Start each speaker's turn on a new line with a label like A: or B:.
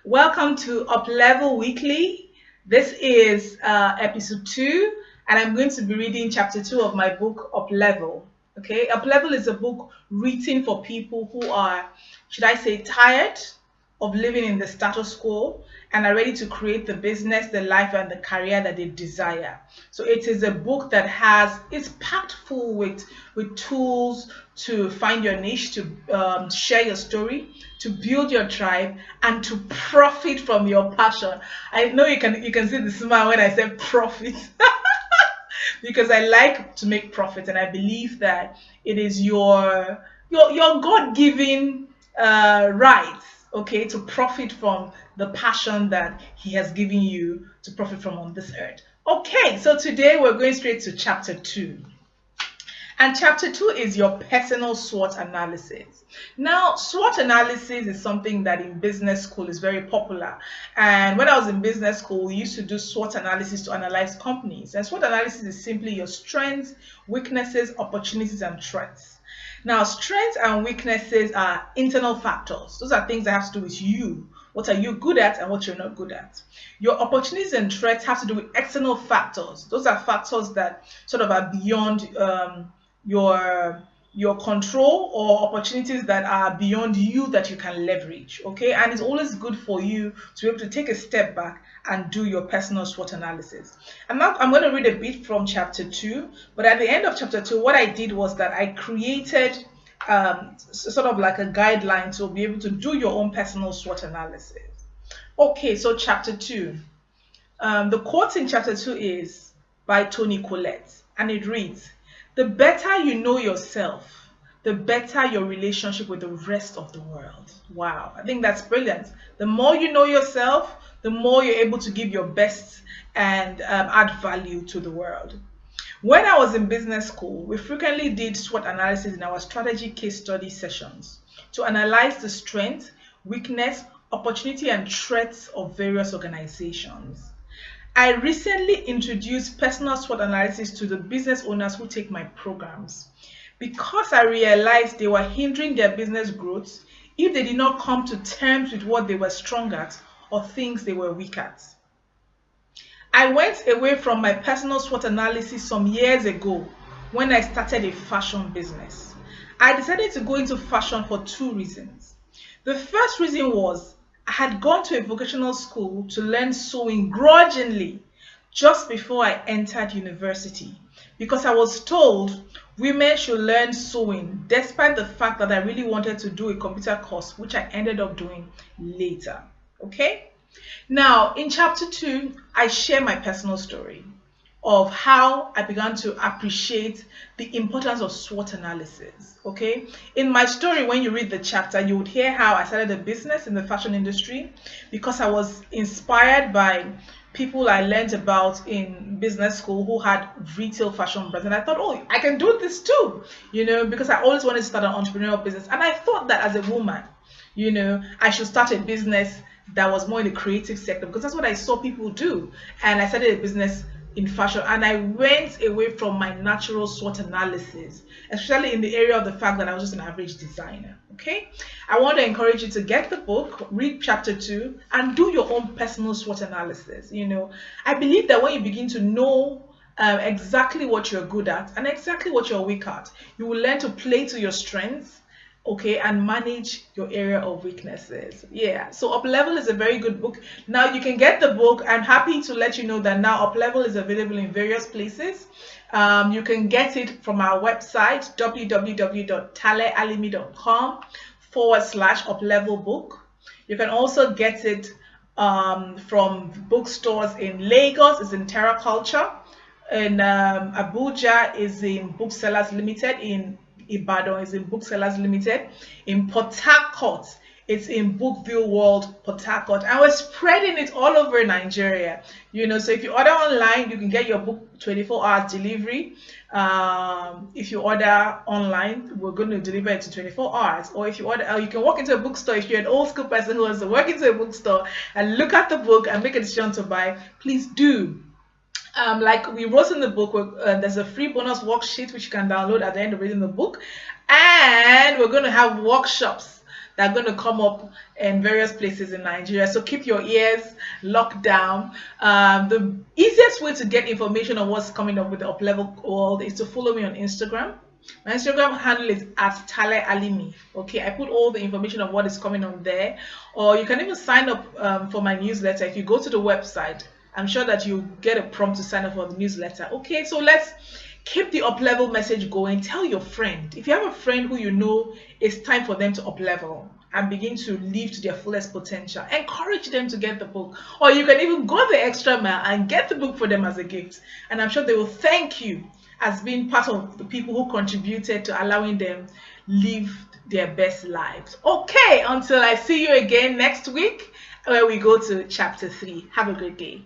A: Welcome to Uplevel Weekly. This is episode 2, and I'm going to be reading chapter 2 of my book, Uplevel. Okay, Uplevel is a book written for people who are, should I say, tired of living in the status quo and are ready to create the business, the life, and the career that they desire. So it is a book that it's packed full with tools to find your niche, to share your story, to build your tribe, and to profit from your passion. I know you can see the smile when I say profit. Because I like to make profit, and I believe that it is your God-given right, okay, to profit from the passion that He has given you to profit from on this earth. Okay, so today we're going straight to chapter 2. And chapter 2 is your personal SWOT analysis. Now, SWOT analysis is something that in business school is very popular. And when I was in business school, we used to do SWOT analysis to analyze companies. And SWOT analysis is simply your strengths, weaknesses, opportunities, and threats. Now, strengths and weaknesses are internal factors. Those are things that have to do with you. What are you good at and what you're not good at? Your opportunities and threats have to do with external factors. Those are factors that sort of are beyond your control, or opportunities that are beyond you that you can leverage. Okay, and it's always good for you to be able to take a step back and do your personal SWOT analysis. I'm going to read a bit from chapter 2, but at the end of chapter 2, what I did was that I created sort of like a guideline to be able to do your own personal SWOT analysis. Okay, so chapter 2. The quote in chapter 2 is by Toni Collette, and it reads, "The better you know yourself, the better your relationship with the rest of the world." Wow, I think that's brilliant. The more you know yourself, the more you're able to give your best and add value to the world. When I was in business school, we frequently did SWOT analysis in our strategy case study sessions to analyze the strength, weakness, opportunity, and threats of various organizations. I recently introduced personal SWOT analysis to the business owners who take my programs because I realized they were hindering their business growth if they did not come to terms with what they were strong at or things they were weak at. I went away from my personal SWOT analysis some years ago when I started a fashion business. I decided to go into fashion for 2 reasons. The first reason was I had gone to a vocational school to learn sewing grudgingly just before I entered university because I was told women should learn sewing despite the fact that I really wanted to do a computer course, which I ended up doing later. Okay? Now, in chapter 2, I share my personal story of how I began to appreciate the importance of SWOT analysis. Okay, in my story, when you read the chapter, you would hear how I started a business in the fashion industry because I was inspired by people I learned about in business school who had retail fashion brands, and I thought, oh, I can do this too, because I always wanted to start an entrepreneurial business, and I thought that as a woman, I should start a business that was more in the creative sector because that's what I saw people do, and I started a business in fashion, and I went away from my natural SWOT analysis, especially in the area of the fact that I was just an average designer. Okay, I want to encourage you to get the book, read chapter 2, and do your own personal SWOT analysis. I believe that when you begin to know exactly what you're good at and exactly what you're weak at, you will learn to play to your strengths, okay, and manage your area of weaknesses. Yeah, so Uplevel is a very good book. Now you can get the book. I'm happy to let you know that now Uplevel is available in various places. You can get it from our website, www.talealimi.com/Uplevel book. You can also get it from bookstores in Lagos, is in Terra Culture. In Abuja is in Booksellers Limited. In Ibadan is in Booksellers Limited. In Port Harcourt, it's in Bookville World, Port Harcourt, and we're spreading it all over Nigeria. So if you order online, you can get your book 24 hours delivery. If you order online, we're going to deliver it to 24 hours. Or if you order, you can walk into a bookstore. If you're an old school person who wants to walk into a bookstore and look at the book and make a decision to buy, please do. Like we wrote in the book, there's a free bonus worksheet which you can download at the end of reading the book, and we're going to have workshops that are going to come up in various places in Nigeria. So keep your ears locked down. The easiest way to get information on what's coming up with the Uplevel world is to follow me on Instagram. My Instagram handle is @TaleAlimi. Okay, I put all the information on what is coming on there, or you can even sign up for my newsletter. If you go to the website, I'm sure that you'll get a prompt to sign up for the newsletter. Okay, so let's keep the Uplevel message going. Tell your friend. If you have a friend who you know it's time for them to uplevel and begin to live to their fullest potential, encourage them to get the book. Or you can even go the extra mile and get the book for them as a gift. And I'm sure they will thank you as being part of the people who contributed to allowing them live their best lives. Okay, until I see you again next week, where we go to chapter 3. Have a great day.